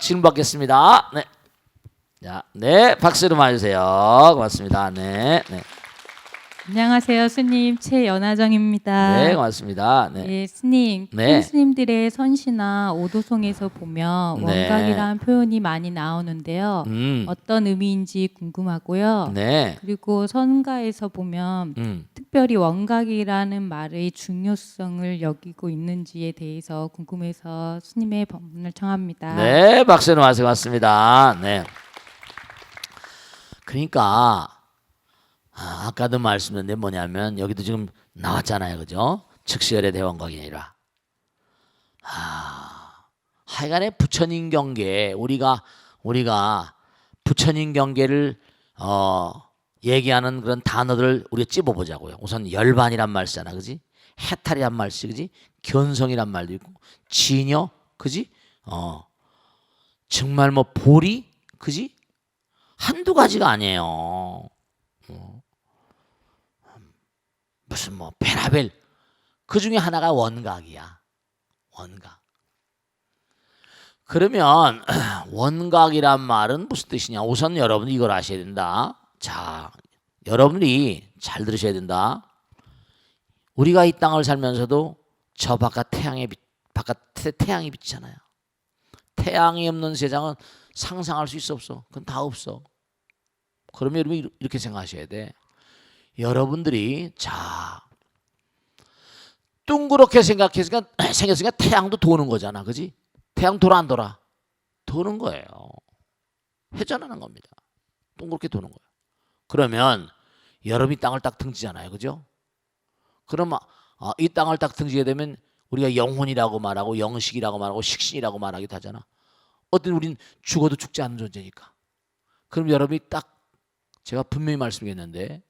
질문 받겠습니다. 네. 자, 네, 박수로 맞으세요. 고맙습니다. 네, 네, 안녕하세요, 스님 최연아정입니다. 네, 고맙습니다. 네, 예, 스님, 네. 큰 스님들의 선시나 오도송에서 보면 네. 원각이라는 표현이 많이 나오는데요. 어떤 의미인지 궁금하고요. 네, 그리고 선가에서 보면 특별히 원각이라는 말의 중요성을 여기고 있는지에 대해서 궁금해서 스님의 법문을 청합니다. 네, 박수로 맞으세요. 고맙습니다. 네. 그러니까 아까도 말씀드렸는데 뭐냐면 여기도 지금 나왔잖아요, 그죠? 즉시열의 대원각이 아니라 하여간에 부처님 경계 우리가 부처님 경계를 얘기하는 그런 단어들을 우리가 찝어보자고요. 우선 열반이란 말 쓰잖아, 그지? 해탈이란 말 쓰지, 그지? 견성이란 말도 있고 진여, 그지? 정말 뭐 보리, 그지? 한두 가지가 아니에요. 무슨 뭐 베라벨 그 중에 하나가 원각이야. 원각. 그러면 원각이란 말은 무슨 뜻이냐? 우선 여러분이 이걸 아셔야 된다. 자, 여러분이 잘 들으셔야 된다. 우리가 이 땅을 살면서도 저 바깥 바깥에 태양이 비치잖아요. 태양이 없는 세상은 상상할 수 있어 없어? 그건 다 없어. 그러면 여러분이 이렇게 생각하셔야 돼. 여러분들이 자 둥그렇게 생겼으니까 태양도 도는 거잖아, 그지? 태양 돌아 안 돌아? 도는 거예요. 회전하는 겁니다. 둥그렇게 도는 거예요. 그러면 여러분이 땅을 딱 등지잖아요, 그죠? 그럼 이 땅을 딱 등지게 되면 우리가 영혼이라고 말하고 영식이라고 말하고 식신이라고 말하기도 하잖아. 어떤 우린 죽어도 죽지 않는 존재니까. 그럼 여러분이 딱 제가 분명히 말씀드렸는데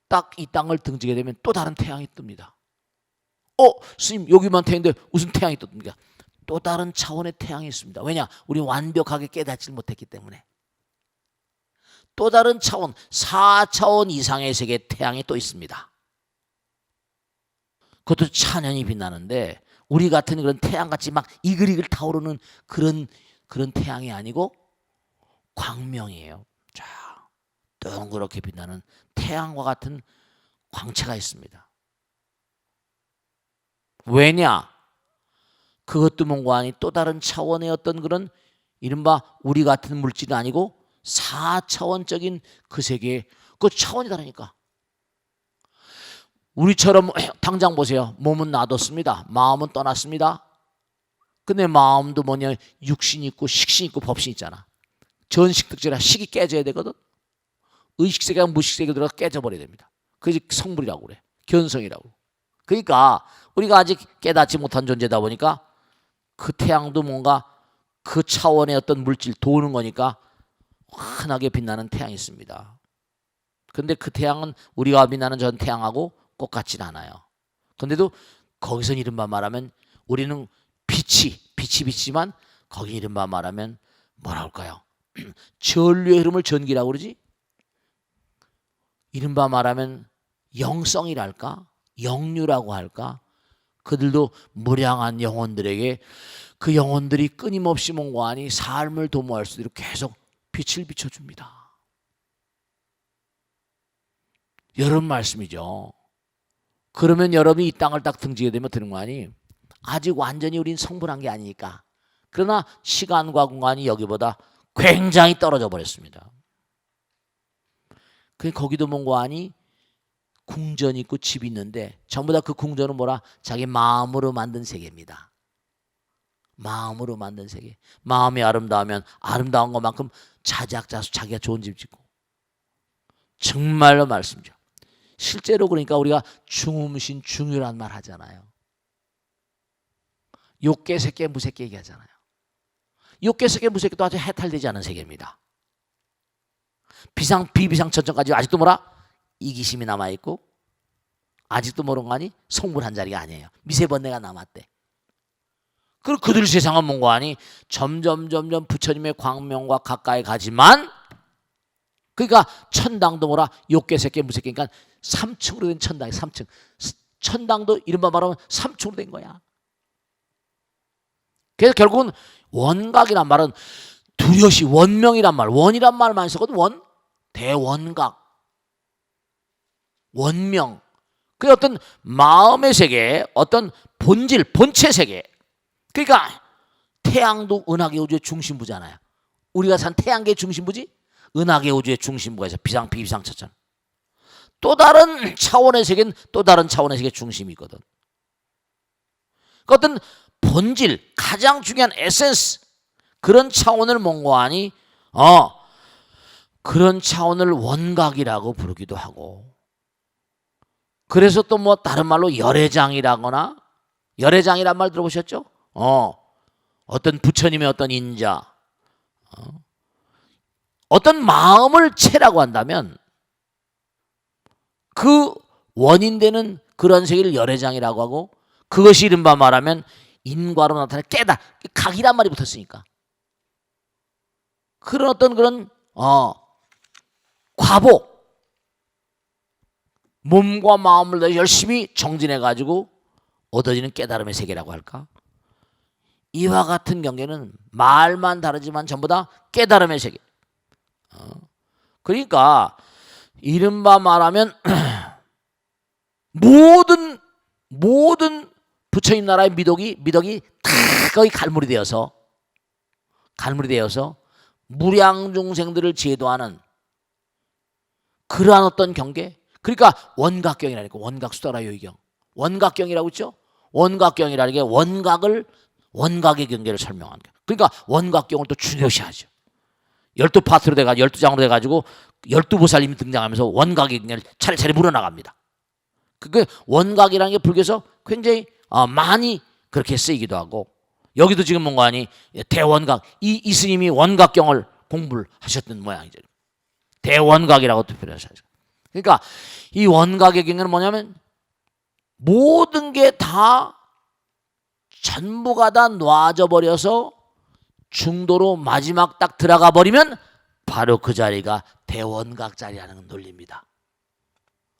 딱 이 땅을 등지게 되면 또 다른 태양이 뜹니다. 스님 여기만 태양인데 무슨 태양이 뜹니까? 또 다른 차원의 태양이 있습니다. 왜냐? 우리 완벽하게 깨닫지 못했기 때문에. 또 다른 차원, 4차원 이상의 세계의 태양이 또 있습니다. 그것도 찬연히 빛나는데 우리 같은 그런 태양같이 막 이글이글 타오르는 그런 태양이 아니고 광명이에요. 자, 동그랗게 빛나는 태양과 같은 광채가 있습니다. 왜냐? 그것도 뭔가 아니 또 다른 차원의 어떤 그런 이른바 우리 같은 물질이 아니고 4차원적인 그 세계, 그 차원이 다르니까. 우리처럼 당장 보세요. 몸은 놔뒀습니다. 마음은 떠났습니다. 근데 마음도 뭐냐, 육신 있고 식신 있고 법신 있잖아. 전식득제라 식이 깨져야 되거든. 의식세계가 무식세계에 들어가 깨져버려야 됩니다. 그게 성불이라고 그래. 견성이라고. 그러니까 우리가 아직 깨닫지 못한 존재다 보니까 그 태양도 뭔가 그 차원의 어떤 물질 도는 거니까 환하게 빛나는 태양이 있습니다. 근데 그 태양은 우리가 빛나는 전 태양하고 똑같진 않아요. 근데도 거기서 이른바 말하면 우리는 빛이 비치지만 거기 이른바 말하면 뭐라 할까요? 전류의 흐름을 전기라고 그러지? 이른바 말하면 영성이랄까? 영류라고 할까? 그들도 무량한 영혼들에게 그 영혼들이 끊임없이 몽고하니 삶을 도모할 수 있도록 계속 빛을 비춰줍니다. 여러분 말씀이죠. 그러면 여러분이 이 땅을 딱 등지게 되면 되는 거 아니? 아직 완전히 우린 성불한 게 아니니까. 그러나 시간과 공간이 여기보다 굉장히 떨어져 버렸습니다. 거기도 뭔가 아니? 궁전이 있고 집이 있는데 전부 다 그 궁전은 뭐라? 자기 마음으로 만든 세계입니다. 마음으로 만든 세계. 마음이 아름다우면 아름다운 것만큼 자작자수 자기가 좋은 집 짓고. 정말로 말씀이죠. 실제로 그러니까 우리가 중음신 중유란 말 하잖아요. 욕계, 색계, 무색계 얘기하잖아요. 욕계, 색계, 무색계도 아주 해탈되지 않은 세계입니다. 비비상 천천까지 아직도 뭐라? 이기심이 남아있고 아직도 모르는 거 아니? 성불한 자리가 아니에요. 미세번뇌가 남았대. 그리고 그들 세상은 뭔가 아니? 점점 부처님의 광명과 가까이 가지만 그러니까 천당도 뭐라? 욕계, 색계, 무색계 그러니까 3층으로 된 천당이 3층. 천당도 이른바 말하면 3층으로 된 거야. 그래서 결국은 원각이란 말은 두려시 원명이란 말, 원이란 말 많이 쓰거든. 원, 대원각, 원명. 그 어떤 마음의 세계, 어떤 본질, 본체 세계. 그러니까 태양도 은하계 우주의 중심부잖아요. 우리가 산 태양계의 중심부지, 은하계 우주의 중심부가 있어. 비상차처럼. 또 다른 차원의 세계는 또 다른 차원의 세계의 중심이 있거든. 그 어떤 본질, 가장 중요한 에센스, 그런 차원을 몽고하니 그런 차원을 원각이라고 부르기도 하고, 그래서 또 뭐 다른 말로 열애장이라거나, 열애장이란 말 들어보셨죠? 어떤 부처님의 어떤 인자, 어떤 마음을 채라고 한다면 그 원인되는 그런 세계를 열애장이라고 하고, 그것이 이른바 말하면 인과로 나타나는 깨다, 각이란 말이 붙었으니까 그런 어떤 그런 과보, 몸과 마음을 더 열심히 정진해 가지고 얻어지는 깨달음의 세계라고 할까? 이와 같은 경계는 말만 다르지만 전부 다 깨달음의 세계. 그러니까 이른바 말하면 모든 부처님 나라의 미덕이 다 거의 갈물이 되어서 무량 중생들을 제도하는 그러한 어떤 경계. 그러니까 원각경이라니까. 원각수다라 요의경. 원각경이라고 있죠. 원각경이라는 게 원각의 경계를 설명하는 거예요. 그러니까 원각경을 또 중요시하죠. 12파트로 돼가지고 12장으로 돼가지고 12보살님이 등장하면서 원각의 경계를 차례차례 물어나갑니다. 그 원각이라는 게 불교에서 굉장히 많이 그렇게 쓰이기도 하고, 여기도 지금 뭔가 하니 대원각, 이 스님이 원각경을 공부를 하셨던 모양이죠. 대원각이라고 또 표현하셨어요. 그러니까 이 원각의 경계는 뭐냐면 모든 게 다 전부가 다 놔져 버려서 중도로 마지막 딱 들어가 버리면 바로 그 자리가 대원각 자리라는 논리입니다.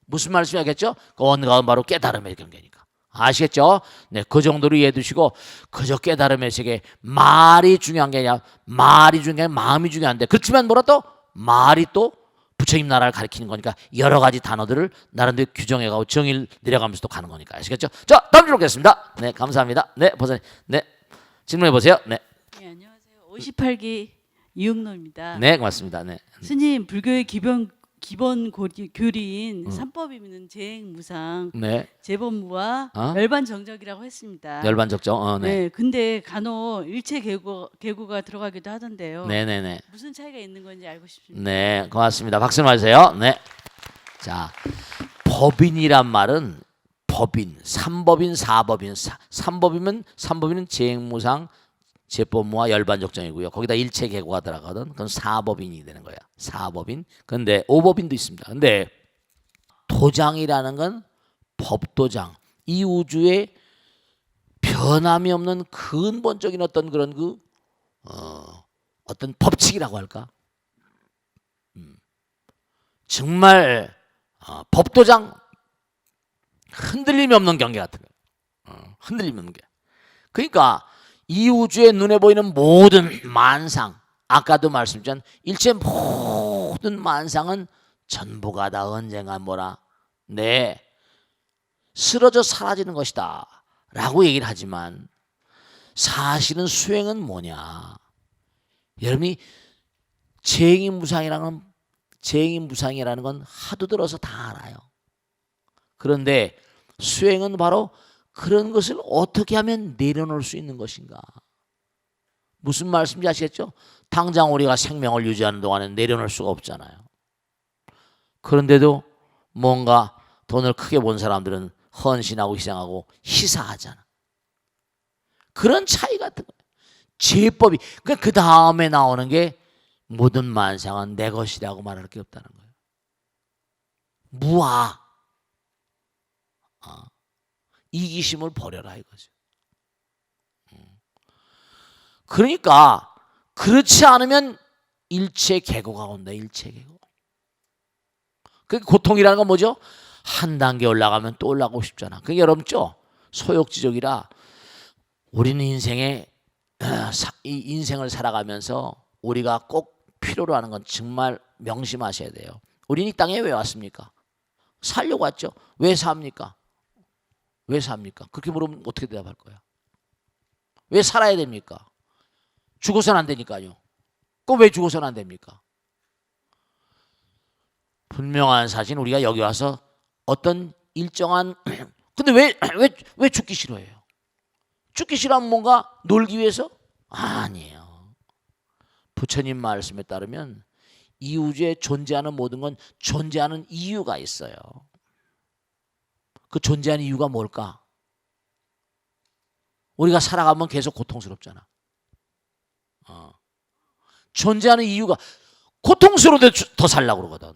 무슨 말씀이겠죠? 그 원각은 바로 깨달음의 경계니까. 아시겠죠? 네, 그 정도로 이해해 두시고, 그저 깨달음의 세계, 말이 중요한 게 아니라 말이 중요한 게 아니라 마음이 중요한데, 그렇지만 뭐라도 말이 또 부처님 나라를 가리키는 거니까 여러 가지 단어들을 나름대로 규정해가고 정의를 내려가면서 또 가는 거니까. 아시겠죠? 자, 다음 주로 뵙겠습니다. 네, 감사합니다. 네, 보사님. 네, 질문해 보세요. 네. 네, 안녕하세요. 58기 이육노입니다. 네, 고맙습니다. 네. 스님, 불교의 기본 교리인 삼법이면 재행무상, 네. 재법무와 열반정적이라고 했습니다. 열반적죠. 네. 네, 근데 간혹 일체 계구가 들어가기도 하던데요. 네네네. 무슨 차이가 있는 건지 알고 싶습니다. 네, 고맙습니다. 박수 맞으세요. 네. 자, 법인이란 말은 법인, 삼법인, 사법인. 삼법이면 재행무상, 재법무와 열반적정이고요. 거기다 일체계고가 들어가거든. 그건 사법인이 되는 거야. 사법인. 근데 오법인도 있습니다. 근데 도장이라는 건 법도장. 이 우주에 변함이 없는 근본적인 어떤 그런 어떤 법칙이라고 할까? 정말 법도장, 흔들림이 없는 경계 같은 거. 흔들림이 없는 게. 그러니까 이 우주에 눈에 보이는 모든 만상, 아까도 말씀드린 일체 모든 만상은 전부가 다 언젠가 쓰러져 사라지는 것이다 라고 얘기를 하지만, 사실은 수행은 뭐냐? 여러분이 재행무상이라는 건 하도 들어서 다 알아요. 그런데 수행은 바로 그런 것을 어떻게 하면 내려놓을 수 있는 것인가? 무슨 말씀인지 아시겠죠? 당장 우리가 생명을 유지하는 동안에 내려놓을 수가 없잖아요. 그런데도 뭔가 돈을 크게 본 사람들은 헌신하고 희생하고 희사하잖아. 그런 차이 같은 거예요. 제법이. 그 다음에 나오는 게 모든 만상은 내 것이라고 말할 게 없다는 거예요. 무아. 이기심을 버려라 이거죠. 그러니까 그렇지 않으면 일체계고가 온다. 일체계고. 그 고통이라는 건 뭐죠? 한 단계 올라가면 또 올라가고 싶잖아. 그게 어렵죠? 소욕지족이라 우리는 인생에 이 인생을 살아가면서 우리가 꼭 필요로 하는 건 정말 명심하셔야 돼요. 우리는 이 땅에 왜 왔습니까? 살려고 왔죠. 왜 삽니까? 왜 삽니까? 그렇게 물으면 어떻게 대답할 거야? 왜 살아야 됩니까? 죽어서는 안 되니까요. 그럼 왜 죽어서는 안 됩니까? 분명한 사실 우리가 여기 와서 어떤 일정한 근데 왜 죽기 싫어해요? 죽기 싫어하면 뭔가 놀기 위해서? 아니에요. 부처님 말씀에 따르면 이 우주에 존재하는 모든 건 존재하는 이유가 있어요. 그 존재하는 이유가 뭘까? 우리가 살아가면 계속 고통스럽잖아. 존재하는 이유가 고통스러운데 더 살려고 그러거든.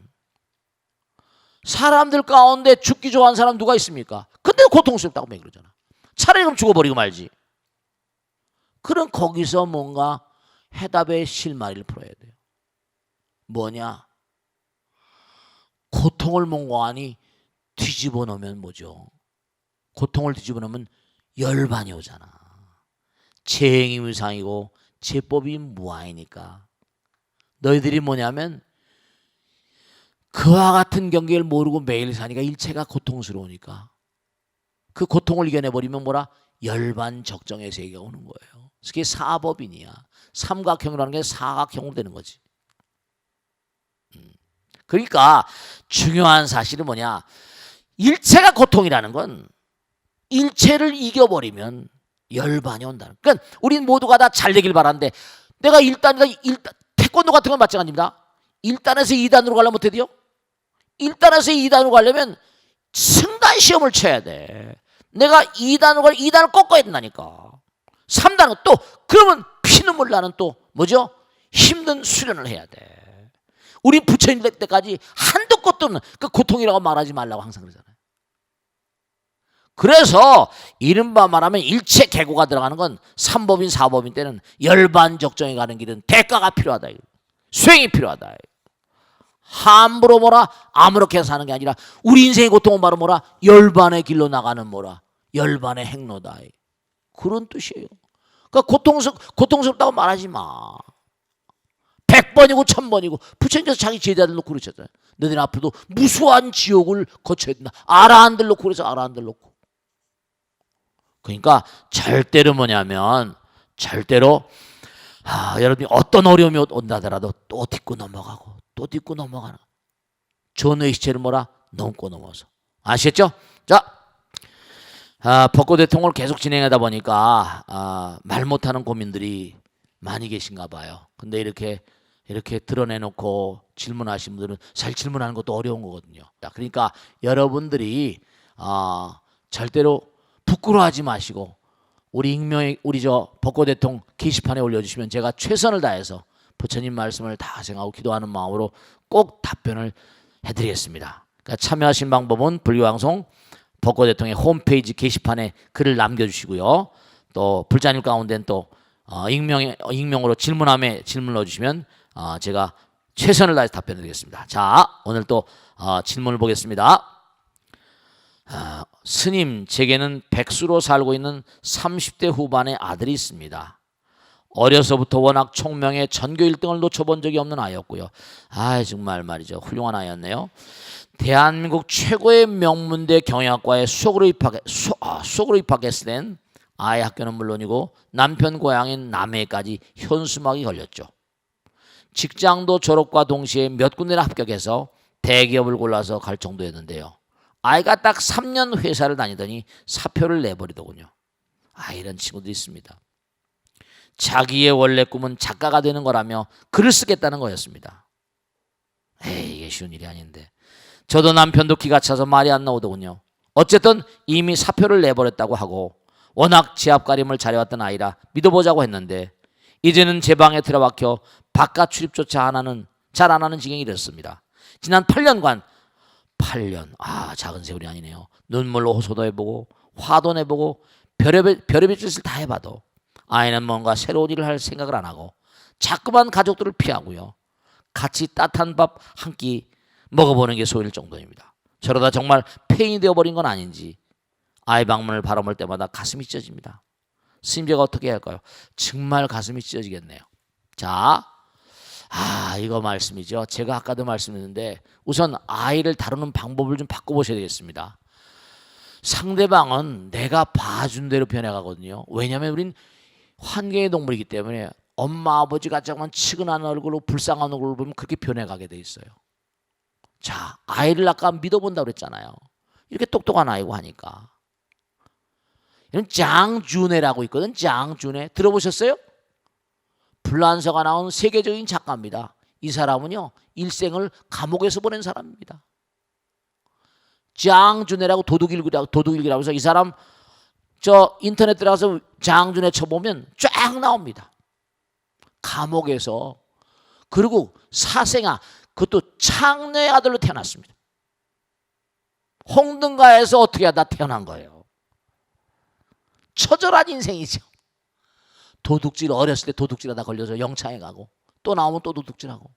사람들 가운데 죽기 좋아하는 사람 누가 있습니까? 근데 고통스럽다고 막 그러잖아. 차라리 그럼 죽어버리고 말지. 그럼 거기서 뭔가 해답의 실마리를 풀어야 돼요. 뭐냐? 고통을 몽고하니 뒤집어 놓으면 뭐죠? 고통을 뒤집어 놓으면 열반이 오잖아. 재행이 무상이고 제법이 무아이니까. 너희들이 뭐냐면 그와 같은 경계를 모르고 매일 사니까 일체가 고통스러우니까 그 고통을 이겨내버리면 뭐라? 열반적정의 세계가 오는 거예요. 그게 사법인이야. 삼각형이라는 게 사각형으로 되는 거지. 그러니까 중요한 사실은 뭐냐? 일체가 고통이라는 건 일체를 이겨버리면 열반이 온다는. 그러니까 우리는 모두가 다 잘 되길 바라는데 내가 1단 태권도 같은 건 마찬가지입니다. 1단에서 2단으로 가려면 어떻게 돼요? 1단에서 2단으로 가려면 승단 시험을 쳐야 돼. 내가 2단을 꺾어야 된다니까. 3단은 또 그러면 피눈물 나는 또 뭐죠? 힘든 수련을 해야 돼. 우리 부처님 될 때까지 한도 끝도 없는 그 고통이라고 말하지 말라고 항상 그러잖아요. 그래서 이른바 말하면 일체 계고가 들어가는 건 3법인 4법인 때는 열반적정에 가는 길은 대가가 필요하다. 수행이 필요하다. 함부로 뭐라 아무렇게 사는 게 아니라 우리 인생의 고통은 바로 뭐라 열반의 길로 나가는 뭐라 열반의 행로다. 그런 뜻이에요. 그러니까 고통스럽다고 말하지 마. 100번이고 1000번이고 부처님께서 자기 제자들 놓고 그러셨잖아요. 너희들 앞으로도 무수한 지옥을 거쳐야 된다. 아라한들 놓고 그래서 아라한들 놓고. 그러니까 절대로 뭐냐면 절대로 여러분이 어떤 어려움이 온다 하더라도 또 딛고 넘어가고 또 딛고 넘어가는 전의 시체를 뭐라 넘고 넘어서 아시겠죠? 자, 벚꽃 대통령을 계속 진행하다 보니까 말 못하는 고민들이 많이 계신가 봐요. 근데 이렇게 드러내놓고 질문하신 분들은 사실 질문하는 것도 어려운 거거든요. 그러니까 여러분들이 절대로 부끄러워하지 마시고 우리 저 벚꽃 대통 게시판에 올려주시면 제가 최선을 다해서 부처님 말씀을 다 생각하고 기도하는 마음으로 꼭 답변을 해드리겠습니다. 그러니까 참여하신 방법은 불교방송 벚꽃 대통의 홈페이지 게시판에 글을 남겨주시고요. 또 불자님 가운데는 또 익명으로 질문함에 질문을 넣어주시면 제가 최선을 다해서 답변드리겠습니다. 자, 오늘 또 질문을 보겠습니다. 스님, 제게는 백수로 살고 있는 30대 후반의 아들이 있습니다. 어려서부터 워낙 총명해 전교 1등을 놓쳐본 적이 없는 아이였고요. 정말 말이죠. 훌륭한 아이였네요. 대한민국 최고의 명문대 경영학과에 수석으로 입학했을 땐 아이 학교는 물론이고 남편 고향인 남해까지 현수막이 걸렸죠. 직장도 졸업과 동시에 몇 군데나 합격해서 대기업을 골라서 갈 정도였는데요. 아이가 딱 3년 회사를 다니더니 사표를 내버리더군요. 이런 친구도 있습니다. 자기의 원래 꿈은 작가가 되는 거라며 글을 쓰겠다는 거였습니다. 이게 쉬운 일이 아닌데. 저도 남편도 기가 차서 말이 안 나오더군요. 어쨌든 이미 사표를 내버렸다고 하고 워낙 지압가림을 잘해왔던 아이라 믿어보자고 했는데 이제는 제 방에 들어박혀 바깥 출입조차 잘 안 하는 지경이 됐습니다. 지난 8년간 8년 작은 세월이 아니네요. 눈물로 호소도 해보고 화도 내보고 별의별 짓을 다 해봐도 아이는 뭔가 새로운 일을 할 생각을 안 하고 자꾸만 가족들을 피하고요. 같이 따뜻한 밥 한 끼 먹어보는 게 소일 정도입니다. 저러다 정말 폐인이 되어버린 건 아닌지 아이 방문을 바라볼 때마다 가슴이 찢어집니다. 스님제가 어떻게 할까요? 정말 가슴이 찢어지겠네요. 자, 이거 말씀이죠. 제가 아까도 말씀드렸는데 우선 아이를 다루는 방법을 좀 바꿔보셔야 되겠습니다. 상대방은 내가 봐준 대로 변해가거든요. 왜냐하면 우린 환경의 동물이기 때문에 엄마 아버지가 잠깐 치근한 얼굴로 불쌍한 얼굴을 보면 그렇게 변해가게 돼 있어요. 자, 아이를 아까 믿어본다고 그랬잖아요. 이렇게 똑똑한 아이고 하니까. 이런 장준회라고 있거든. 장준회 들어보셨어요? 불란서가 나온 세계적인 작가입니다. 이 사람은요 일생을 감옥에서 보낸 사람입니다. 장준회라고 도둑일기라고 해서 이 사람 저 인터넷 들어가서 장준회 쳐보면 쫙 나옵니다. 감옥에서. 그리고 사생아, 그것도 창녀의 아들로 태어났습니다. 홍등가에서 어떻게 하다 태어난 거예요. 처절한 인생이죠. 도둑질, 어렸을 때 도둑질하다 걸려서 영창에 가고 또 나오면 또 도둑질하고.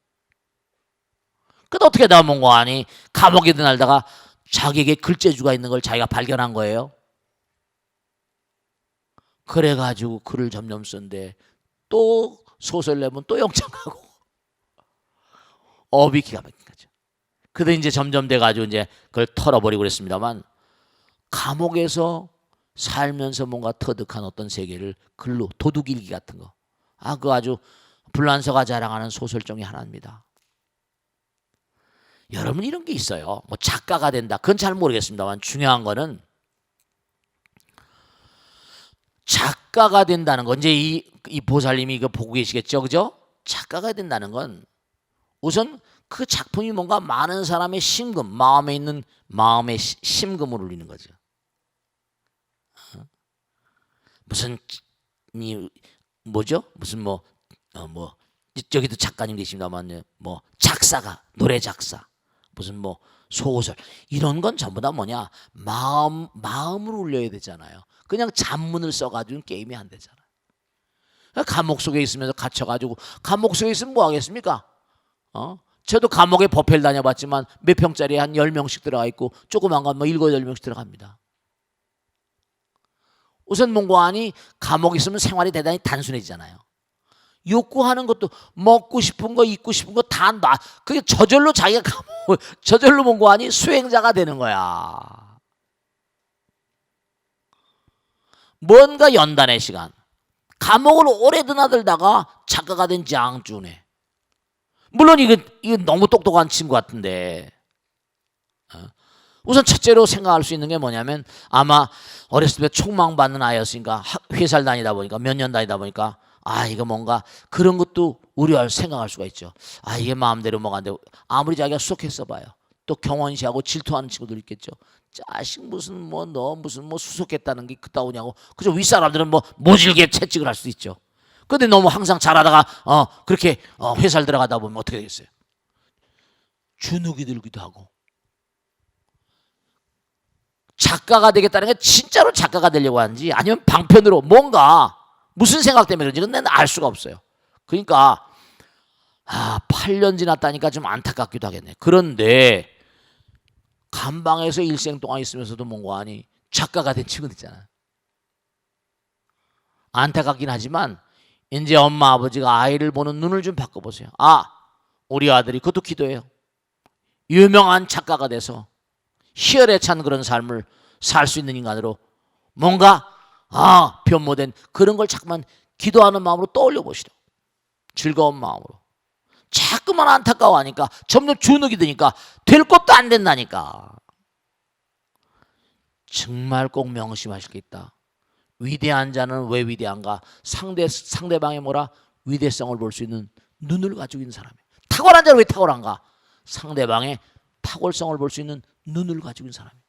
그래도 어떻게 나온 거 아니? 감옥에 드날다가 자기에게 글재주가 있는 걸 자기가 발견한 거예요. 그래가지고 글을 점점 쓴데 또 소설 내면 또 영창 가고. 업이 기가 막힌 거죠. 그래도 이제 점점 돼가지고 이제 그걸 털어버리고 그랬습니다만 감옥에서 살면서 뭔가 터득한 어떤 세계를 글로 도둑일기 같은 거. 그거 아주 불란서가 자랑하는 소설 중에 하나입니다. 여러분 이런 게 있어요. 뭐 작가가 된다. 그건 잘 모르겠습니다만 중요한 거는 작가가 된다는 건 이제 이 보살님이 이거 보고 계시겠죠, 그죠? 작가가 된다는 건 우선 그 작품이 뭔가 많은 사람의 심금, 마음에 있는 마음의 심금을 울리는 거죠. 무슨 뭐죠? 무슨 저기도 작가님 계십니다만 뭐 작사가 노래 작사 무슨 뭐 소설 이런 건 전부 다 뭐냐 마음을 울려야 되잖아요. 그냥 잡문을 써가지고 게임이 안 되잖아요. 감옥 속에 있으면서 갇혀가지고 감옥 속에 있으면 뭐 하겠습니까? 저도 감옥에 법회를 다녀봤지만 몇 평짜리 한 10명씩 들어가 있고 조그만 건 뭐 7, 10명씩 들어갑니다. 우선 뭔가하니 감옥에 있으면 생활이 대단히 단순해지잖아요. 욕구하는 것도 먹고 싶은 거 입고 싶은 거 다 놔. 그게 저절로 자기가 저절로 뭔가하니 수행자가 되는 거야. 뭔가 연단의 시간. 감옥을 오래 드나들다가 작가가 된 장준회. 물론 이거 너무 똑똑한 친구 같은데 우선 첫째로 생각할 수 있는 게 뭐냐면 아마 어렸을 때 촉망받는 아이였으니까 회사를 다니다 보니까 몇 년 다니다 보니까 이거 뭔가 그런 것도 생각할 수가 있죠. 이게 마음대로 뭐가 안 되고 아무리 자기가 수석했어 봐요. 또 경원시하고 질투하는 친구들 있겠죠. 자식 무슨 뭐 너 무슨 뭐 수석했다는 게 그따오냐고. 그죠? 윗사람들은 뭐 모질게 채찍을 할 수 있죠. 근데 너무 항상 잘하다가 그렇게 회사를 들어가다 보면 어떻게 되겠어요? 주눅이 들기도 하고. 작가가 되겠다는 게 진짜로 작가가 되려고 하는지 아니면 방편으로 뭔가 무슨 생각 때문에 그런지 는 알 수가 없어요. 그러니까 8년 지났다니까 좀 안타깝기도 하겠네. 그런데 감방에서 일생 동안 있으면서도 뭔가 아니 작가가 된 친구들 있잖아요. 안타깝긴 하지만 이제 엄마 아버지가 아이를 보는 눈을 좀 바꿔보세요. 우리 아들이 그것도 기도해요. 유명한 작가가 돼서 희열에 찬 그런 삶을 살 수 있는 인간으로 뭔가 변모된 그런 걸 자꾸만 기도하는 마음으로 떠올려 보시라. 즐거운 마음으로. 자꾸만 안타까워하니까 점점 주눅이 드니까 될 것도 안 된다니까. 정말 꼭 명심하실 게 있다. 위대한 자는 왜 위대한가? 상대방의 위대성을 볼 수 있는 눈을 가지고 있는 사람이에요. 탁월한 자는 왜 탁월한가? 상대방의 탁월성을 볼 수 있는 눈을 가지고 있는 사람이에요.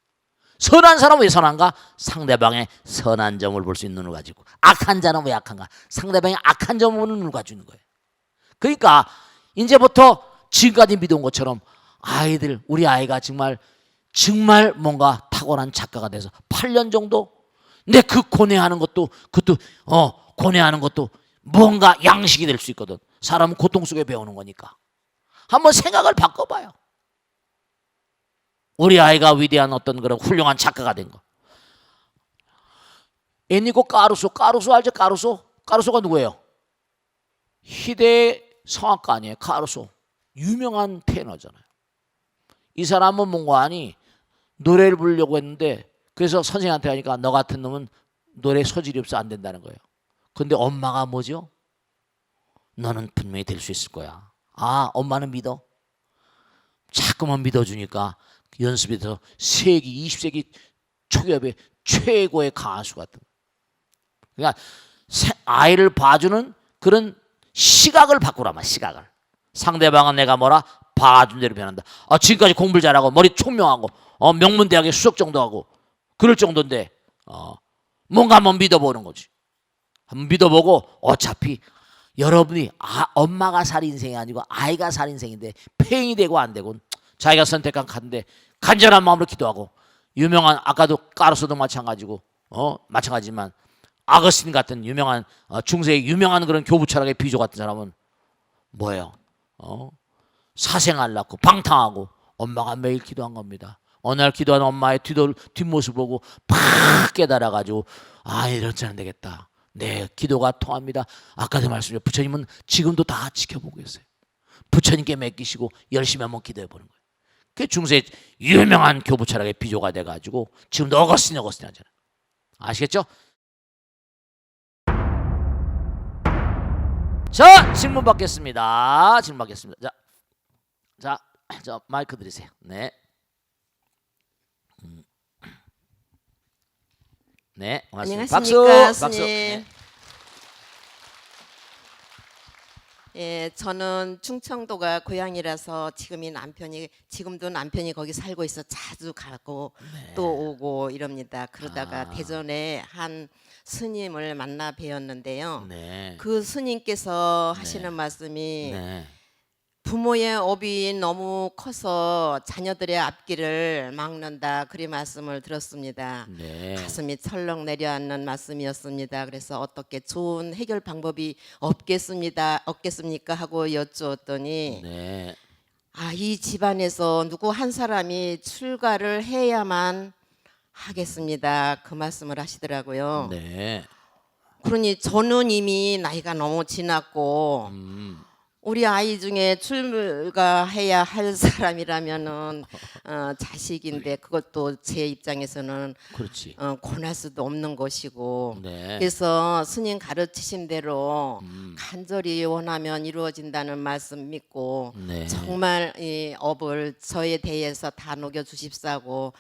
선한 사람은 왜 선한가? 상대방의 선한 점을 볼 수 있는 눈을 가지고. 악한 자는 왜 악한가? 상대방의 악한 점을 보는 눈을 가지고 있는 거예요. 그러니까 이제부터 지금까지 믿어온 것처럼 우리 아이가 정말 뭔가 탁월한 작가가 돼서 8년 정도 근데 그 고뇌하는 것도 고뇌하는 것도 뭔가 양식이 될 수 있거든. 사람은 고통 속에 배우는 거니까. 한번 생각을 바꿔봐요. 우리 아이가 위대한 어떤 그런 훌륭한 작가가 된 거. 에니코 까루소. 까루소 알죠? 까루소? 까루소가 누구예요? 희대의 성악가 아니에요? 까루소. 유명한 테너잖아요. 이 사람은 뭔가 아니 노래를 부르려고 했는데 그래서 선생님한테 하니까 너 같은 놈은 노래 소질이 없어 안 된다는 거예요. 근데 엄마가 뭐죠? 너는 분명히 될 수 있을 거야. 아, 엄마는 믿어? 자꾸만 믿어주니까 연습이 돼서 세기 20세기 초기업의 최고의 가수 같은. 그러니까 아이를 봐주는 그런 시각을 바꾸라마. 시각을. 상대방은 내가 뭐라 봐준 대로 변한다. 지금까지 공부를 잘하고 머리 총명하고 명문대학에 수석 정도 하고 그럴 정도인데 뭔가 한번 믿어보는 거지. 한번 믿어보고 어차피 여러분이 엄마가 살 인생이 아니고 아이가 살 인생인데 팽이 되고 안 되고 자기가 선택한 카드인데 간절한 마음으로 기도하고 유명한 아까도 까르소도 마찬가지고 마찬가지지만 아거스틴 같은 유명한 중세의 유명한 그런 교부 철학의 비조 같은 사람은 뭐예요? 사생활 낳고 방탕하고 엄마가 매일 기도한 겁니다. 어느 날 기도하는 엄마의 뒷모습을 보고 팍 깨달아가지고 이렇지 않으면 되겠다. 네, 기도가 통합니다. 아까도 말씀드렸죠. 부처님은 지금도 다 지켜보고 계세요. 부처님께 맡기시고 열심히 한번 기도해 보는 거예요. 그 중세 유명한 교부 철학의 비조가 돼가지고 지금도 어거스틴 하잖아요. 아시겠죠? 자, 질문 받겠습니다. 자, 마이크 드리세요. 네. 네, 고맙습니다. 안녕하십니까, 박수. 스님. 네. 예, 저는 충청도가 고향이라서 지금도 남편이 거기 살고 있어 자주 가고 또 오고 이럽니다. 그러다가 대전에 한 스님을 만나 뵈었는데요. 네. 그 스님께서 하시는 말씀이 네. 부모의 업이 너무 커서 자녀들의 앞길을 막는다. 그리 말씀을 들었습니다. 네. 가슴이 철렁 내려앉는 말씀이었습니다. 그래서 어떻게 좋은 해결 방법이 없겠습니까 하고 여쭈었더니 네. 이 집안에서 누구 한 사람이 출가를 해야만 하겠습니다. 그 말씀을 하시더라고요. 네. 그러니 저는 이미 나이가 너무 지났고 우리 아이 중에 출가해야 할 사람이라면은 자식인데 그것도 제 입장에서는 그렇지. 권할 수도 없는 것이고 네. 그래서 스님 가르치신 대로 간절히 원하면 이루어진다는 말씀 믿고 네. 정말 이 업을 저에 대해서 다 녹여 주십사고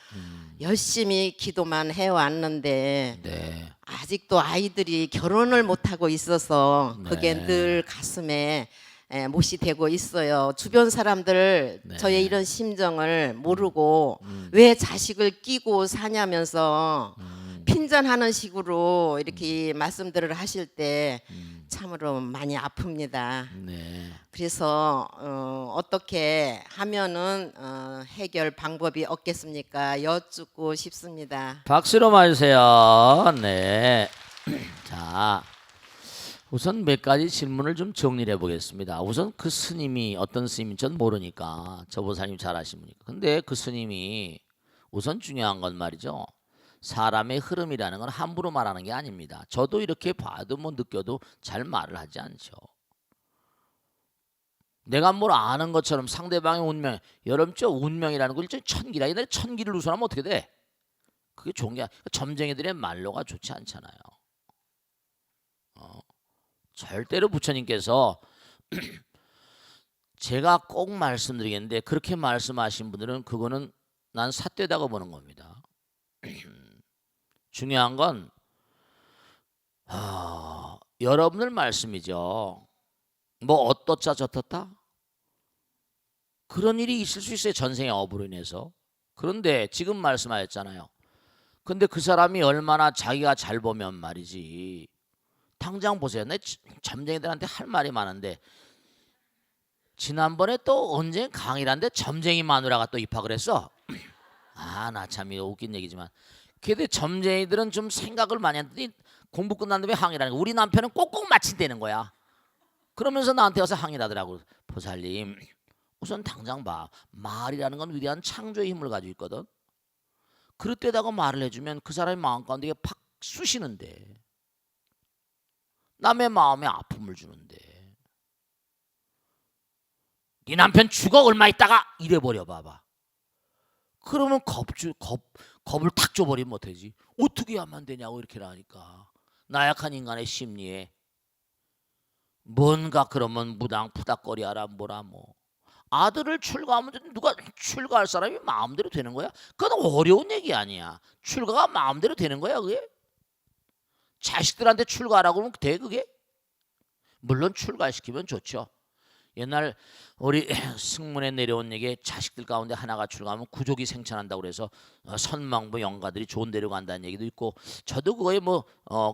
열심히 기도만 해왔는데 네. 아직도 아이들이 결혼을 못하고 있어서 그게 네. 늘 가슴에 못이 되고 있어요. 주변 사람들 네. 저의 이런 심정을 모르고 왜 자식을 끼고 사냐면서 핀잔하는 식으로 이렇게 말씀들을 하실 때 참으로 많이 아픕니다. 네. 그래서 어떻게 하면은 해결 방법이 없겠습니까? 여쭙고 싶습니다. 박수로 맞으세요. 네. 자, 우선 몇 가지 질문을 좀 정리를 해보겠습니다. 우선 그 스님이 어떤 스님인지 전 모르니까 저보사님 잘 아시니까. 근데 그 스님이 우선 중요한 건 말이죠. 사람의 흐름이라는 건 함부로 말하는 게 아닙니다. 저도 이렇게 봐도 느껴도 잘 말을 하지 않죠. 내가 뭘 아는 것처럼 상대방의 운명, 여러분 저 운명이라는 거 일종의 천기라. 옛날에 천기를 누설하면 어떻게 돼? 그게 좋은 게 아니라 점쟁이들의 말로가 좋지 않잖아요. 절대로 부처님께서 제가 꼭 말씀드리겠는데 그렇게 말씀하신 분들은 그거는 난 삿되다고 보는 겁니다. 중요한 건 여러분들 말씀이죠. 뭐 어떻자 저떻다 그런 일이 있을 수 있어요. 전생의 업으로 인해서. 그런데 지금 말씀하셨잖아요. 근데 그 사람이 얼마나 자기가 잘 보면 말이지. 당장 보세요. 내 점쟁이들한테 할 말이 많은데 지난번에 또 언제 강의라는데 점쟁이 마누라가 또 입학을 했어. 나 참 이거 웃긴 얘기지만 근데 점쟁이들은 좀 생각을 많이 했더니 공부 끝난 다음에 항의라는 거. 우리 남편은 꼭꼭 마친다는 거야. 그러면서 나한테 와서 항의를 하더라고. 보살님 우선 당장 봐. 말이라는 건 위대한 창조의 힘을 가지고 있거든. 그릇되다고 말을 해주면 그 사람의 마음 가운데 팍 쑤시는데 남의 마음에 아픔을 주는데 네 남편 죽어 얼마 있다가 이래버려 봐봐. 그러면 겁을 탁 줘버리면 어떡하지? 어떻게 하면 되냐고 이렇게 하니까 나약한 인간의 심리에 뭔가 그러면 무당푸닥거리하라 뭐라 뭐. 아들을 출가하면 누가 출가할 사람이 마음대로 되는 거야? 그건 어려운 얘기 아니야. 출가가 마음대로 되는 거야 그게? 자식들한테 출가하라고 하면 돼 그게? 물론 출가시키면 좋죠. 옛날 우리 승문에 내려온 얘기에 자식들 가운데 하나가 출가하면 구족이 생찬한다고 그래서 선망부 영가들이 좋은 데로 간다는 얘기도 있고 저도 그거에 뭐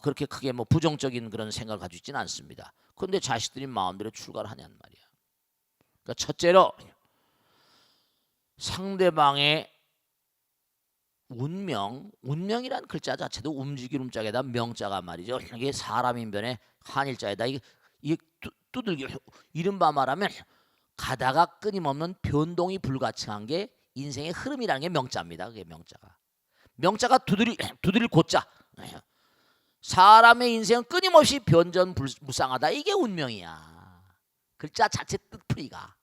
그렇게 크게 뭐 부정적인 그런 생각을 가지고 있지는 않습니다. 그런데 자식들이 마음대로 출가를 하냔 말이야. 그러니까 첫째로 상대방의 운명이란 글자 자체도 움직일 움자에다 명자가 말이죠. 이게 사람 인변의 한일자에다 이게 두들겨 이른바 말하면 가다가 끊임없는 변동이 불가능한 게 인생의 흐름이라는 게 명자입니다. 그게 명자가 두드릴 곧자. 사람의 인생은 끊임없이 변전무쌍하다. 이게 운명이야. 글자 자체 뜻풀이가.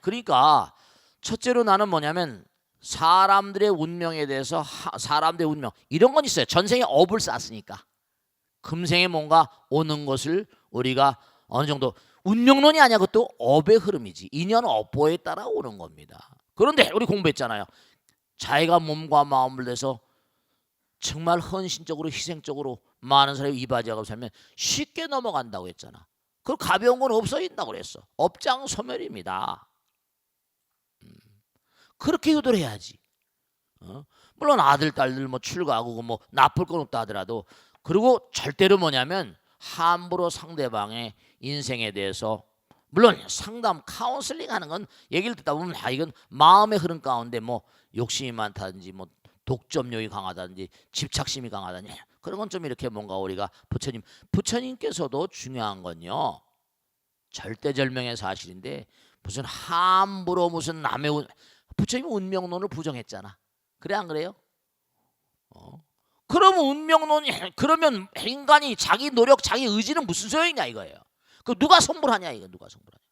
그러니까 첫째로 나는 뭐냐면 사람들의 운명에 대해서 사람들의 운명 이런 건 있어요. 전생에 업을 쌓았으니까 금생에 뭔가 오는 것을 우리가 어느 정도 운명론이 아니야. 그것도 업의 흐름이지. 인연 업보에 따라 오는 겁니다. 그런데 우리 공부했잖아요. 자기가 몸과 마음을 내서 정말 헌신적으로 희생적으로 많은 사람이 이바지하고 살면 쉽게 넘어간다고 했잖아. 그 가벼운 건 없어진다고 그랬어. 업장소멸입니다. 그렇게 효도를 해야지. 물론 아들 딸들 뭐 출가하고 뭐 나쁠 건 없다 하더라도 그리고 절대로 뭐냐면 함부로 상대방의 인생에 대해서 물론 상담 카운슬링 하는 건 얘기를 듣다 보면 이건 마음의 흐름 가운데 뭐 욕심이 많다든지 뭐 독점욕이 강하다든지 집착심이 강하다든지 그런 건 좀 이렇게 뭔가 우리가 부처님께서도 중요한 건요 절대절명의 사실인데 무슨 함부로 무슨 남의 부처님 운명론을 부정했잖아. 그래 안 그래요? 그러면 운명론이 그러면 인간이 자기 노력 자기 의지는 무슨 소용이냐 이거예요. 그 누가 성불하냐 이거 누가 성불하냐.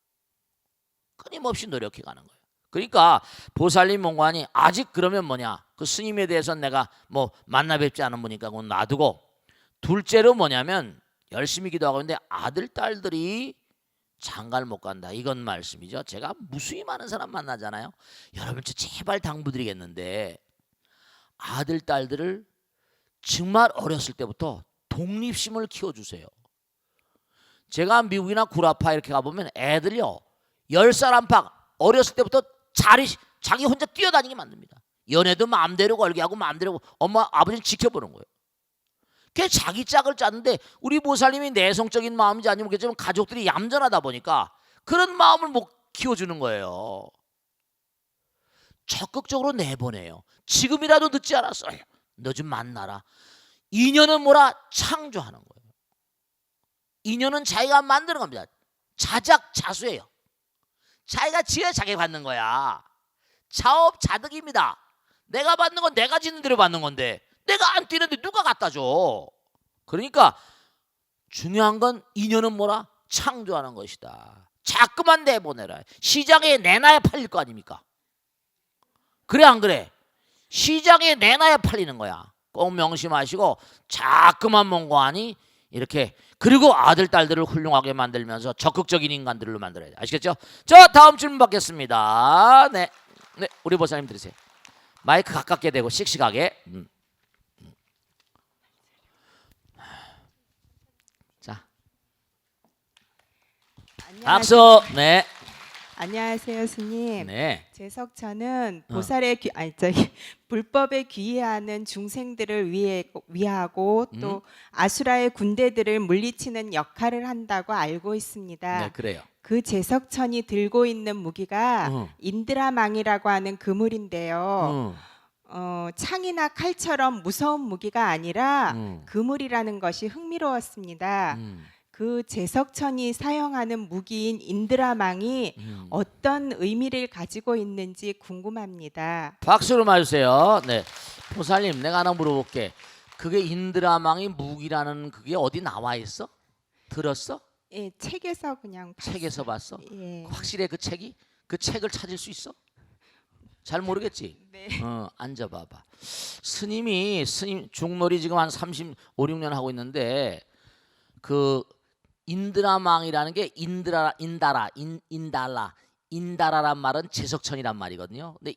끊임없이 노력해가는 거예요. 그러니까 보살님 몽관이 아직 그러면 뭐냐 그 스님에 대해서 내가 뭐 만나 뵙지 않은 분이니까 그건 놔두고 둘째로 뭐냐면 열심히 기도하고 있는데 아들 딸들이 장가를 못 간다 이건 말씀이죠. 제가 무수히 많은 사람 만나잖아요. 여러분 제발 당부드리겠는데 아들 딸들을 정말 어렸을 때부터 독립심을 키워주세요. 제가 미국이나 구라파 이렇게 가보면 애들요 10살 안팎 어렸을 때부터 자기 혼자 뛰어다니게 만듭니다. 연애도 마음대로 걸게 하고 마음대로 엄마 아버지를 지켜보는 거예요. 그게 자기 짝을 짰는데 우리 보살님이 내성적인 마음인지 아니면 모르겠지만 가족들이 얌전하다 보니까 그런 마음을 못 키워주는 거예요. 적극적으로 내보내요. 지금이라도 늦지 않았어. 너 좀 만나라. 인연은 뭐라? 창조하는 거예요. 인연은 자기가 만드는 겁니다. 자작자수예요. 자기가 지어야 자기가 받는 거야. 자업자득입니다. 내가 받는 건 내가 짓는 대로 받는 건데 내가 안 뛰는데 누가 갖다 줘. 그러니까 중요한 건 인연은 뭐라? 창조하는 것이다. 자꾸만 내보내라. 시장에 내놔야 팔릴 거 아닙니까? 그래 안 그래? 시장에 내놔야 팔리는 거야. 꼭 명심하시고 자꾸만 몽고하니 이렇게 그리고 아들 딸들을 훌륭하게 만들면서 적극적인 인간들로 만들어야 돼. 아시겠죠? 자 다음 질문 받겠습니다. 네, 우리 보사님 들으세요. 마이크 가깝게 대고 씩씩하게. 자, 박수. 네. 안녕하세요, 스님. 네. 제석처는 보살의 불법에 귀의하는 중생들을 위하고 또 아수라의 군대들을 물리치는 역할을 한다고 알고 있습니다. 네, 그래요. 그 제석천이 들고 있는 무기가 인드라망이라고 하는 그물인데요. 창이나 칼처럼 무서운 무기가 아니라 그물이라는 것이 흥미로웠습니다. 그 제석천이 사용하는 무기인 인드라망이 어떤 의미를 가지고 있는지 궁금합니다. 박수로 맞으세요. 네, 보살님, 내가 하나 물어볼게. 그게 인드라망이 무기라는 그게 어디 나와 있어? 들었어? 예, 책에서 그냥 책에서 봤어? 예. 확실해 그 책이? 그 책을 찾을 수 있어? 잘 모르겠지? 네. 앉아봐봐. 스님 중놀이 지금 한 35, 6년 하고 있는데 그 인드라망이라는 게 인다라란 말은 제석천이란 말이거든요. 근데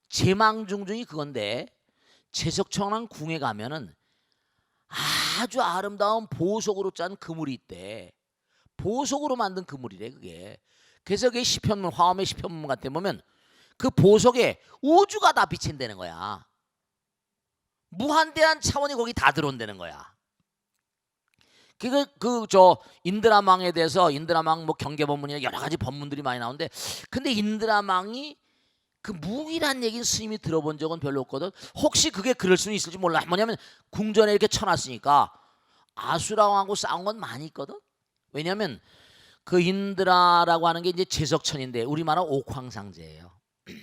제망중중이 그건데 제석천왕 궁에 가면은 아주 아름다운 보석으로 짠 그물이 있대. 보석으로 만든 그물이래 그게. 그래서 그게 시편문 화엄의 시편문 같은 데 보면 그 보석에 우주가 다 비친다는 거야. 무한대한 차원이 거기 다 들어온다는 거야. 저 인드라망에 대해서 인드라망 뭐 경계법문이나 여러 가지 법문들이 많이 나오는데 근데 인드라망이 그 무기란 얘기는 스님이 들어본 적은 별로 없거든. 혹시 그게 그럴 수는 있을지 몰라. 뭐냐면 궁전에 이렇게 쳐놨으니까 아수라왕하고 싸운 건 많이 있거든. 왜냐하면 그 인드라라고 하는 게 이제 제석천인데 우리말은 옥황상제예요.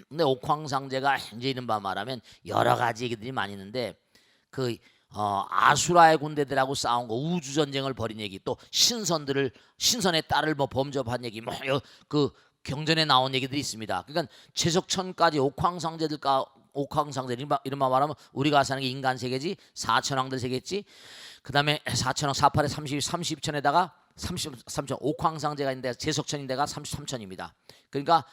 근데 옥황상제가 이제 이른바 말하면 여러 가지 얘기들이 많이 있는데 그 아수라의 군대들하고 싸운 거, 우주 전쟁을 벌인 얘기, 또 신선의 딸을 뭐 범접한 얘기, 뭐 그 경전에 나온 얘기들이 있습니다. 그러니까 제석천까지 옥황상제 이른바 말하면 우리가 사는 게 인간 세계지, 사천왕들 세계지. 그다음에 사천왕 48에 30천에다가 33천 옥황상제가 있는데 제석천인데가 33천입니다. 그러니까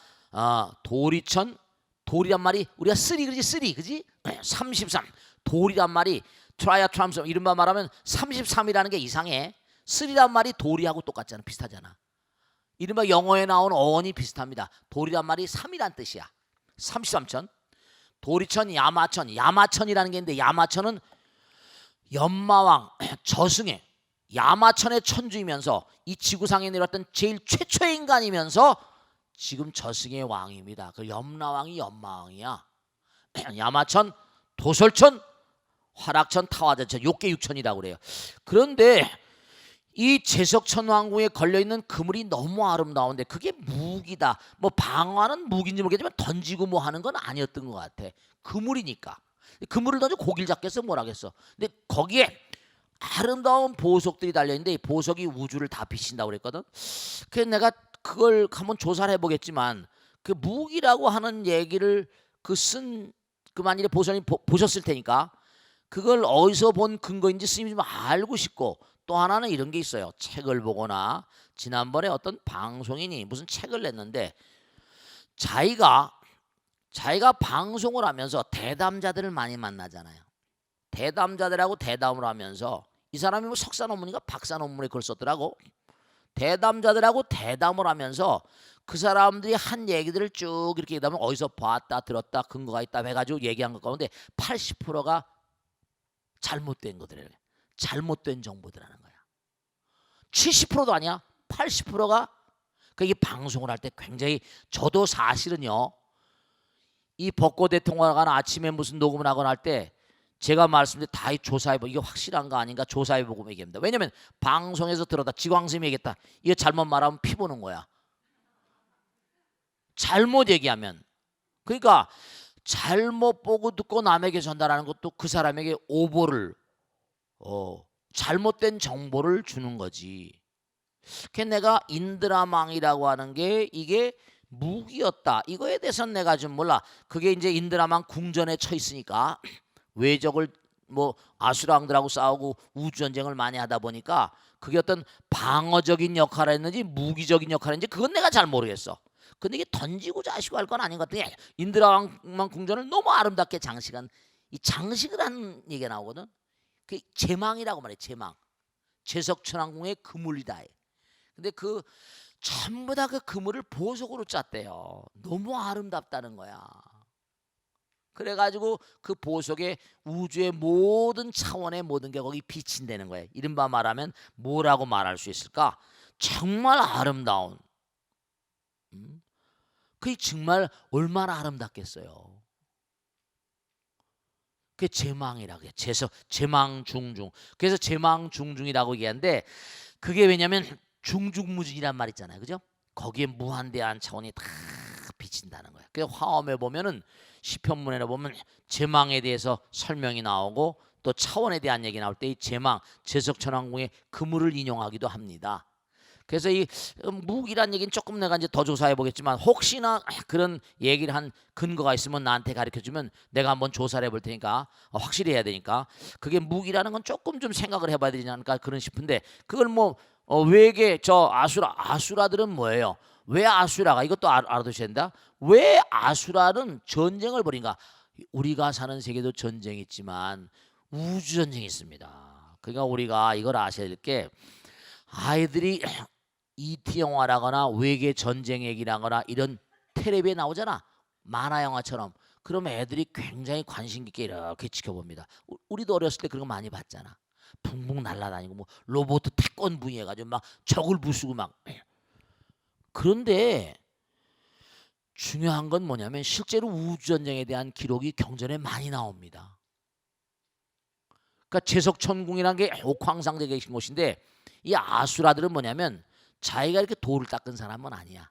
돌이란 말이 우리가 쓰리 그지? 33 돌이란 말이 트라이아트람스 이른바 말하면 33이라는 게 이상해. 쓰리란 말이 돌이하고 똑같잖아. 비슷하잖아. 이른바 영어에 나온 어원이 비슷합니다. 돌이란 말이 3이란 뜻이야. 33천. 도리천, 야마천이라는 게 있는데 야마천은 연마왕 저승의 야마천의 천주이면서 이 지구상에 내려왔던 제일 최초의 인간이면서 지금 저승의 왕입니다. 그 염라왕이 연마왕이야. 야마천, 도솔천, 화락천, 타화자천 요게 6천이라고 그래요. 그런데 이 제석천 왕궁에 걸려있는 그물이 너무 아름다운데 그게 무기다. 뭐 방어하는 무기인지 모르겠지만 던지고 뭐 하는 건 아니었던 것 같아. 그물이니까. 그물을 던져 고기를 잡겠어 뭐라겠어. 근데 거기에 아름다운 보석들이 달려있는데 이 보석이 우주를 다 비친다고 그랬거든. 그래서 내가 그걸 한번 조사를 해보겠지만 그 무기라고 하는 얘기를 만일에 보살님 보셨을 테니까 그걸 어디서 본 근거인지 스님이 좀 알고 싶고 또 하나는 이런 게 있어요. 책을 보거나 지난번에 어떤 방송인이 무슨 책을 냈는데 자기가 방송을 하면서 대담자들을 많이 만나잖아요. 대담자들하고 대담을 하면서 이 사람이 뭐 석사 논문인가 박사 논문에 글 썼더라고. 대담자들하고 대담을 하면서 그 사람들이 한 얘기들을 쭉 이렇게 얘기하면 어디서 봤다 들었다 근거가 있다 해가지고 얘기한 것 가운데 80%가 잘못된 것들이에요. 잘못된 정보들하는 거야. 70%도 아니야. 80%가 이게 방송을 할 때 굉장히 저도 사실은요. 이 벚꽃 대통령하거나 아침에 무슨 녹음을 하거나 할 때 제가 말씀드린 다 조사해보고 이게 확실한가 아닌가 조사해보고 얘기합니다. 왜냐면 방송에서 들어다 지광스님이 얘기했다. 이거 잘못 말하면 피 보는 거야. 잘못 얘기하면. 그러니까 잘못 보고 듣고 남에게 전달하는 것도 그 사람에게 오보를 잘못된 정보를 주는 거지. 그래서 내가 인드라망이라고 하는 게 이게 무기였다. 이거에 대해서는 내가 좀 몰라. 그게 이제 인드라망 궁전에 처 있으니까 외적을 뭐 아수라왕들하고 싸우고 우주전쟁을 많이 하다 보니까 그게 어떤 방어적인 역할을 했는지 무기적인 역할을 했는지 그건 내가 잘 모르겠어. 근데 이게 던지고 자시고 할 건 아닌 것 같아. 인드라왕 궁전을 너무 아름답게 장식한 이 장식을 한 얘기가 나오거든. 그 제망이라고 말해. 제망. 제석천왕궁의 그물이다. 근데 그 전부 다 그 그물을 보석으로 짰대요. 너무 아름답다는 거야. 그래가지고 그 보석에 우주의 모든 차원의 모든 게 거기 비친다는 거예요. 이른바 말하면 뭐라고 말할 수 있을까? 정말 아름다운. 그게 정말 얼마나 아름답겠어요. 그게 제망이라고 해요. 제망중중. 그래서 제망중중이라고 얘기하는데 그게 왜냐면 중중무진이란 말 있잖아요, 그죠? 거기에 무한대한 차원이 다 비친다는 거예요. 그 화엄에 보면은 시편문에 보면 제망에 대해서 설명이 나오고 또 차원에 대한 얘기 나올 때 이 제망 제석천왕궁의 그물을 인용하기도 합니다. 그래서 이 무기란 얘기는 조금 내가 이제 더 조사해 보겠지만 혹시나 그런 얘기를 한 근거가 있으면 나한테 가르쳐 주면 내가 한번 조사를 해볼 테니까 확실히 해야 되니까 그게 무기라는 건 조금 좀 생각을 해봐야 되지 않을까 그런 싶은데 그걸 뭐 외계 저 아수라들은 뭐예요? 왜 아수라가 이것도 알아두셔야 된다. 왜 아수라는 전쟁을 벌인가? 우리가 사는 세계도 전쟁이 있지만 우주 전쟁이 있습니다. 그러니까 우리가 이걸 아셔야 될 게 아이들이 ET 영화라거나 외계 전쟁 얘기라거나 이런 텔레비에 나오잖아. 만화 영화처럼. 그러면 애들이 굉장히 관심 깊게 이렇게 지켜봅니다. 우리도 어렸을 때 그런 거 많이 봤잖아. 붕붕 날아다니고 뭐 로봇 태권부 해가지고 막 적을 부수고 막. 그런데 중요한 건 뭐냐면 실제로 우주전쟁에 대한 기록이 경전에 많이 나옵니다. 그러니까 제석천궁이라는 게 옥황상제 계신 곳인데 이 아수라들은 뭐냐면 자기가 이렇게 돌을 닦은 사람은 아니야.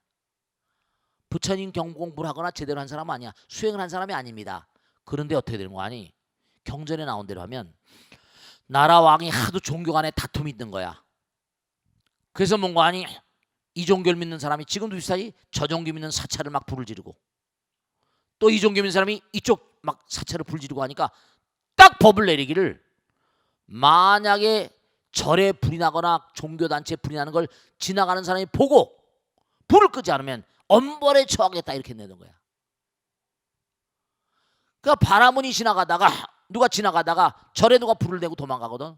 부처님 경공부를 하거나 제대로 한 사람은 아니야. 수행을 한 사람이 아닙니다. 그런데 어떻게 되는 거 아니? 경전에 나온 대로 하면 나라 왕이 하도 종교 간에 다툼이 있는 거야. 그래서 뭔가 아니 이 종교를 믿는 사람이 지금도 비슷하지 저 종교 믿는 사찰을 막 불을 지르고 또 이 종교 믿는 사람이 이쪽 막 사찰을 불 지르고 하니까 딱 법을 내리기를 만약에 절에 불이 나거나 종교단체에 불이 나는 걸 지나가는 사람이 보고 불을 끄지 않으면 엄벌에 처하겠다 이렇게 내는 거야. 그러니까 바라문이 지나가다가 누가 지나가다가 절에 누가 불을 내고 도망가거든.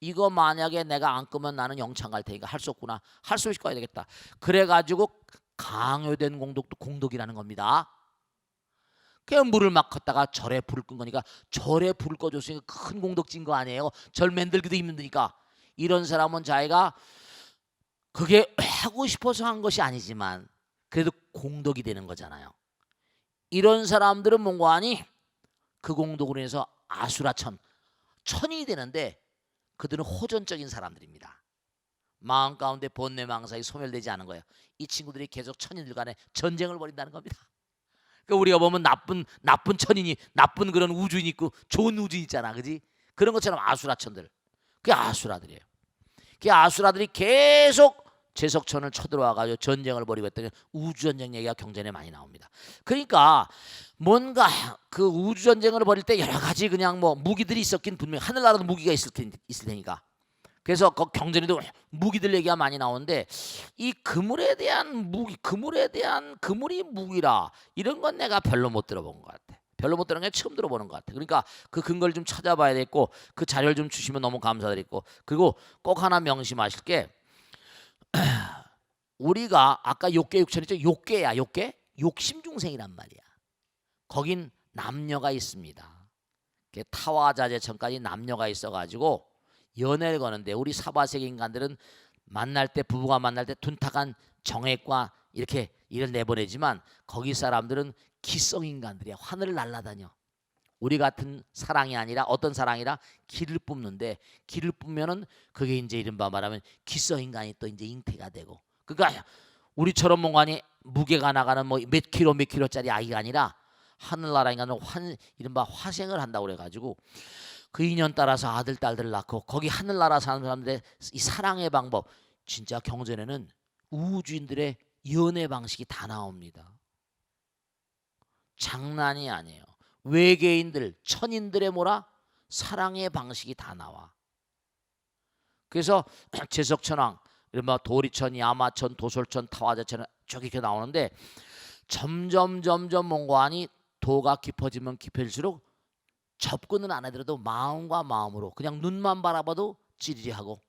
이거 만약에 내가 안 끄면 나는 영창 갈 테니까 할 수 없구나. 할 수 없이 꺼야 되겠다. 그래가지고 강요된 공덕도 공덕이라는 겁니다. 그냥 물을 막 걷다가 절에 불을 끈 거니까 절에 불을 꺼줬으니까 큰 공덕진 거 아니에요. 절 만들기도 힘드니까. 이런 사람은 자기가 그게 하고 싶어서 한 것이 아니지만 그래도 공덕이 되는 거잖아요. 이런 사람들은 뭔가 하니 그 공덕으로 인해서 아수라천 천이 되는데 그들은 호전적인 사람들입니다. 마음 가운데 본뇌망사에 소멸되지 않은 거예요. 이 친구들이 계속 천인들 간에 전쟁을 벌인다는 겁니다. 그러니까 우리가 보면 나쁜 천인이 나쁜 그런 우주인 있고 좋은 우주인 있잖아, 그지? 그런 것처럼 아수라천들, 그게 아수라들이에요. 그 아수라들이 계속 제석천을 쳐들어와가지고 전쟁을 벌이고 했더니 우주전쟁 얘기가 경전에 많이 나옵니다. 그러니까 뭔가 그 우주전쟁을 벌일 때 여러 가지 그냥 뭐 무기들이 있었긴 분명히 하늘나라도 무기가 있을 테니까. 그래서 그 경전에도 무기들 얘기가 많이 나오는데 이 그물에 대한 무기, 그물이 무기라 이런 건 내가 별로 못 들어본 것 같아. 별로 못 들은 게 처음 들어보는 것 같아. 그러니까 그 근거를 좀 찾아봐야 되겠고 그 자료를 좀 주시면 너무 감사드리고 그리고 꼭 하나 명심하실 게 우리가 아까 욕계 육천 했죠. 욕계야 욕계 욕심중생이란 말이야. 거긴 남녀가 있습니다. 타화자재천까지 남녀가 있어가지고 연애를 거는데 우리 사바세계 인간들은 만날 때 부부가 만날 때 둔탁한 정액과 이렇게 일을 내보내지만 거기 사람들은 기성 인간들이야. 하늘을 날아다녀. 우리 같은 사랑이 아니라 어떤 사랑이라 기를 뿜는데 기를 뿜면은 그게 이제 이른바 말하면 기성 인간이 또 이제 잉태가 되고 그러니까 우리처럼 뭔가니 무게가 나가는 뭐 몇 킬로짜리 아이가 아니라 하늘나라 인간은 이른바 화생을 한다고 그래가지고 그 인연 따라서 아들 딸들을 낳고 거기 하늘나라 사는 사람들의 이 사랑의 방법 진짜 경전에는 우주인들의 연애 방식이 다 나옵니다. 장난이 아니에요. 외계인들 천인들의 뭐라 사랑의 방식이 다 나와. 그래서 제석천왕 이른바 도리천, 야마천, 도솔천, 타화자천 저기 이렇게 나오는데 점점 뭔가하니 도가 깊어지면 깊어질수록 접근은 안 하더라도 마음과 마음으로 그냥 눈만 바라봐도 찌리리하고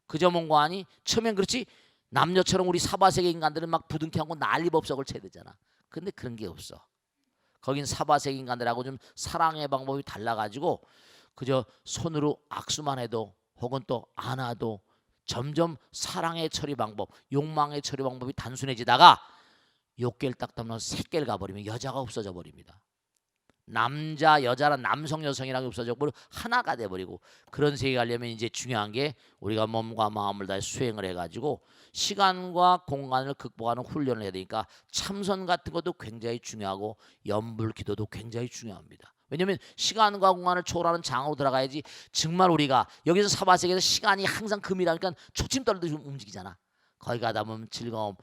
그저 뭔가하니 처음엔 그렇지 남녀처럼 우리 사바세계 인간들은 막 부둥켜하고 난리법석을 쳐야 되잖아. 근데 그런 게 없어. 거긴 사바세계 인간들하고 좀 사랑의 방법이 달라가지고 그저 손으로 악수만 해도 혹은 또 안아도 점점 사랑의 처리 방법, 욕망의 처리 방법이 단순해지다가 욕계를 딱 담는 새끼를 가버리면 여자가 없어져 버립니다. 남자 여자랑 남성 여성이라는 게 없어졌고 하나가 돼버리고 그런 세계에 가려면 이제 중요한 게 우리가 몸과 마음을 다해 수행을 해가지고 시간과 공간을 극복하는 훈련을 해야 되니까 참선 같은 것도 굉장히 중요하고 연불기도도 굉장히 중요합니다. 왜냐하면 시간과 공간을 초월하는 장으로 들어가야지 정말 우리가 여기서 사바세계에서 시간이 항상 금이라니까 초침 떨듯이 움직이잖아. 거기 가다 보면 즐거움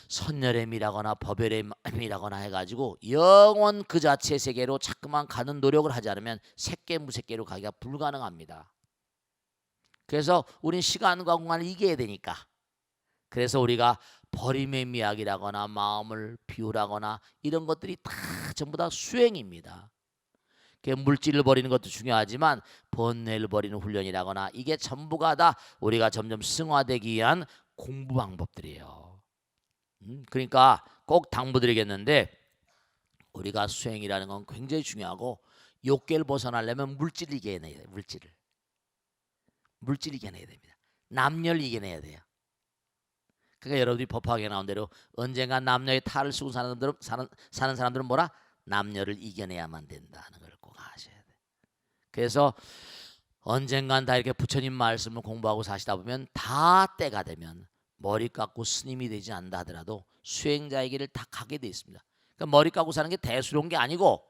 선열의 미라거나 법열의 미라거나 해가지고 영원 그 자체 세계로 자꾸만 가는 노력을 하지 않으면 색계 무색계로 가기가 불가능합니다. 그래서 우린 시간과 공간을 이겨야 되니까 그래서 우리가 버림의 미학이라거나 마음을 비우라거나 이런 것들이 다 전부 다 수행입니다. 물질을 버리는 것도 중요하지만 번뇌를 버리는 훈련이라거나 이게 전부가 다 우리가 점점 승화되기 위한 공부 방법들이에요. 그러니까 꼭 당부드리겠는데 우리가 수행이라는 건 굉장히 중요하고 욕계를 벗어나려면 물질을 이겨내야 돼요. 물질을 이겨내야 됩니다. 남녀를 이겨내야 돼요. 그러니까 여러분이 법화에 나온 대로 언젠가 남녀의 탈을 쓰고 사는 사람들은 뭐라? 남녀를 이겨내야만 된다는 걸 꼭 아셔야 돼요. 그래서 언젠간 다 이렇게 부처님 말씀을 공부하고 사시다 보면 다 때가 되면 머리 깎고 스님이 되지 않는다 하더라도 수행자의 길을 다 가게 돼 있습니다. 그러니까 머리 깎고 사는 게 대수로운 게 아니고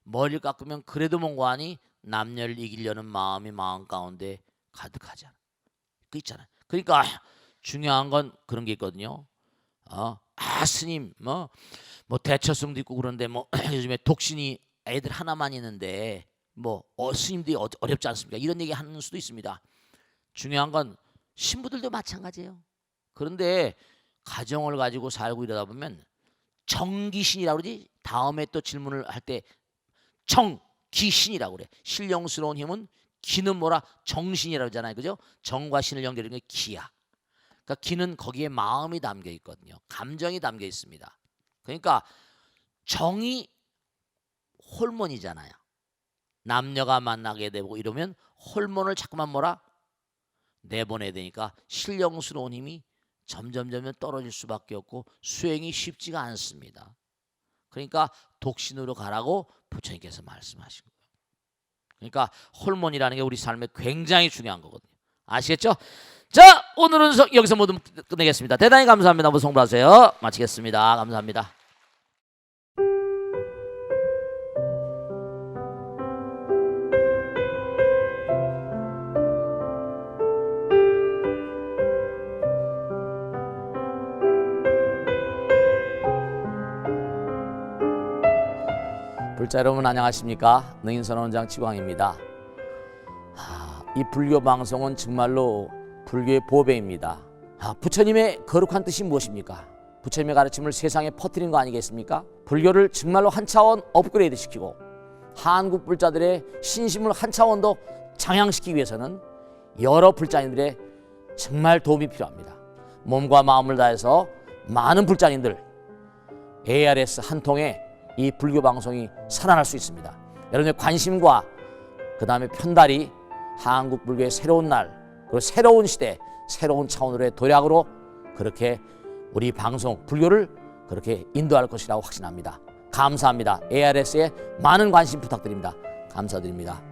머리를 깎으면 그래도 뭔가하니 남녀를 이기려는 마음이 마음 가운데 가득하잖아. 그 있잖아요. 그러니까 중요한 건 그런 게 있거든요. 스님 뭐 대처성도 있고 그런데 뭐 요즘에 독신이 애들 하나만 있는데 뭐 스님들이 어렵지 않습니까? 이런 얘기 하는 수도 있습니다. 중요한 건 신부들도 마찬가지예요. 그런데 가정을 가지고 살고 이러다 보면 정기신이라고 그러지. 다음에 또 질문을 할 때 정기신이라고 그래. 신령스러운 힘은 기는 뭐라 정신이라고 하잖아요. 그죠? 정과 신을 연결하는 게 기야. 그러니까 기는 거기에 마음이 담겨 있거든요. 감정이 담겨 있습니다. 그러니까 정이 호르몬이잖아요. 남녀가 만나게 되고 이러면 호르몬을 자꾸만 뭐라 내보내야 되니까 신령스러운 힘이 점점 떨어질 수밖에 없고 수행이 쉽지가 않습니다. 그러니까 독신으로 가라고 부처님께서 말씀하신 거예요. 그러니까 호르몬이라는 게 우리 삶에 굉장히 중요한 거거든요. 아시겠죠? 자, 오늘은 여기서 모두 끝내겠습니다. 대단히 감사합니다. 모두 송부하세요. 마치겠습니다. 감사합니다. 불자 여러분 안녕하십니까? 능인선원장 치광입니다. 이 불교 방송은 정말로 불교의 보배입니다. 부처님의 거룩한 뜻이 무엇입니까? 부처님의 가르침을 세상에 퍼뜨린 거 아니겠습니까? 불교를 정말로 한 차원 업그레이드 시키고 한국 불자들의 신심을 한 차원 더 장양시키기 위해서는 여러 불자님들의 정말 도움이 필요합니다. 몸과 마음을 다해서 많은 불자님들 ARS 한 통에 이 불교 방송이 살아날 수 있습니다. 여러분의 관심과 그 다음에 편달이 한국 불교의 새로운 날 그리고 새로운 시대 새로운 차원으로의 도약으로 그렇게 우리 방송 불교를 그렇게 인도할 것이라고 확신합니다. 감사합니다. ARS에 많은 관심 부탁드립니다. 감사드립니다.